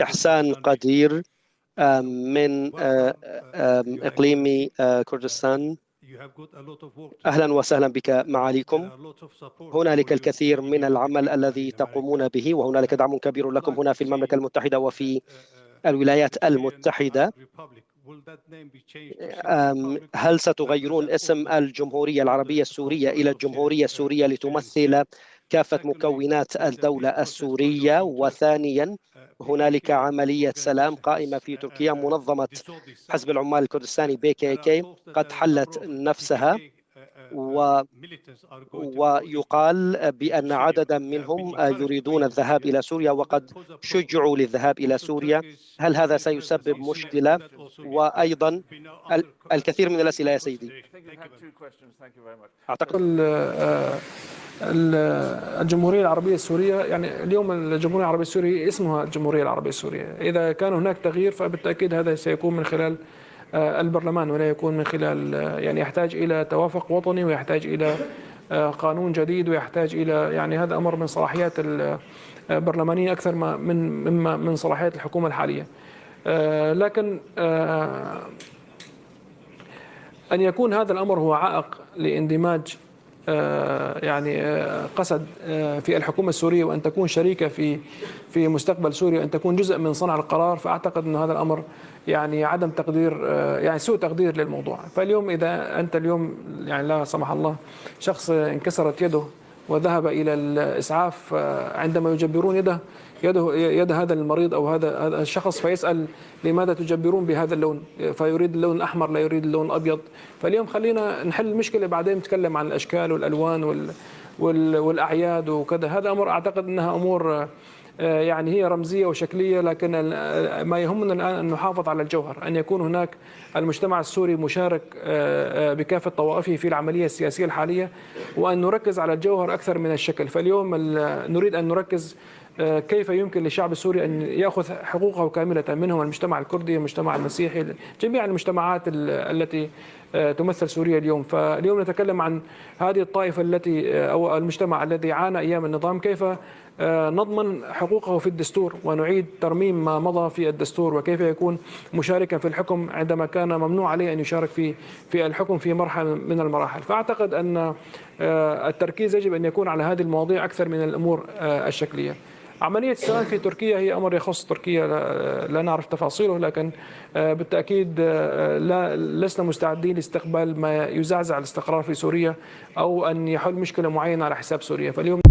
إحسان قدير من إقليم كردستان. أهلا وسهلا بك معاليكم. هنالك الكثير من العمل الذي تقومون به، وهنالك دعم كبير لكم هنا في المملكة المتحدة وفي الولايات المتحدة. هل ستغيرون اسم الجمهورية العربية السورية إلى الجمهورية السورية لتمثل كافة مكونات الدولة السورية؟ وثانيا، هنالك عملية سلام قائمة في تركيا. منظمة حزب العمال الكردستاني PKK قد حلت نفسها، ويقال بأن عددا منهم يريدون الذهاب إلى سوريا وقد شجعوا للذهاب إلى سوريا. هل هذا سيسبب مشكلة؟ وأيضا الكثير من الأسئلة يا سيدي. أعتقد الجمهورية العربية السورية، يعني اليوم الجمهورية العربية السورية اسمها الجمهورية العربية السورية. إذا كان هناك تغيير فبالتأكيد هذا سيكون من خلال البرلمان، ولا يكون من خلال، يعني يحتاج إلى توافق وطني، ويحتاج إلى قانون جديد، ويحتاج إلى، يعني هذا أمر من صلاحيات البرلمانية أكثر من صلاحيات الحكومة الحالية. لكن أن يكون هذا الأمر هو عائق لاندماج يعني قسد في الحكومة السورية، وأن تكون شريكة في مستقبل سوريا، وأن تكون جزء من صنع القرار، فأعتقد أن هذا الأمر يعني عدم تقدير، يعني سوء تقدير للموضوع. فاليوم إذا أنت اليوم يعني لا سمح الله شخص انكسرت يده وذهب إلى الإسعاف، عندما يجبرون يد هذا المريض أو هذا الشخص، فيسأل لماذا تجبرون بهذا اللون، فيريد اللون الأحمر لا يريد اللون الأبيض. فاليوم خلينا نحل المشكلة، بعدين نتكلم عن الأشكال والألوان والأعياد وكذا. هذا أمر أعتقد أنها أمور يعني هي رمزية وشكلية، لكن ما يهمنا الآن أن نحافظ على الجوهر، أن يكون هناك المجتمع السوري مشارك بكافة طوائفه في العملية السياسية الحالية، وأن نركز على الجوهر أكثر من الشكل. فاليوم نريد أن نركز كيف يمكن للشعب السوري أن يأخذ حقوقه كاملة، منهم المجتمع الكردي، المجتمع المسيحي، جميع المجتمعات التي تمثل سوريا اليوم. فاليوم نتكلم عن هذه الطائفة التي أو المجتمع الذي عانى أيام النظام، كيف نضمن حقوقه في الدستور ونعيد ترميم ما مضى في الدستور، وكيف يكون مشاركا في الحكم عندما كان ممنوع عليه أن يشارك في الحكم في مرحلة من المراحل. فأعتقد أن التركيز يجب أن يكون على هذه المواضيع أكثر من الأمور الشكلية. عملية السلام في تركيا هي أمر يخص تركيا، لا نعرف تفاصيله، لكن بالتأكيد لسنا مستعدين لاستقبال ما يزعزع الاستقرار في سوريا أو أن يحل مشكلة معينة على حساب سوريا. فاليوم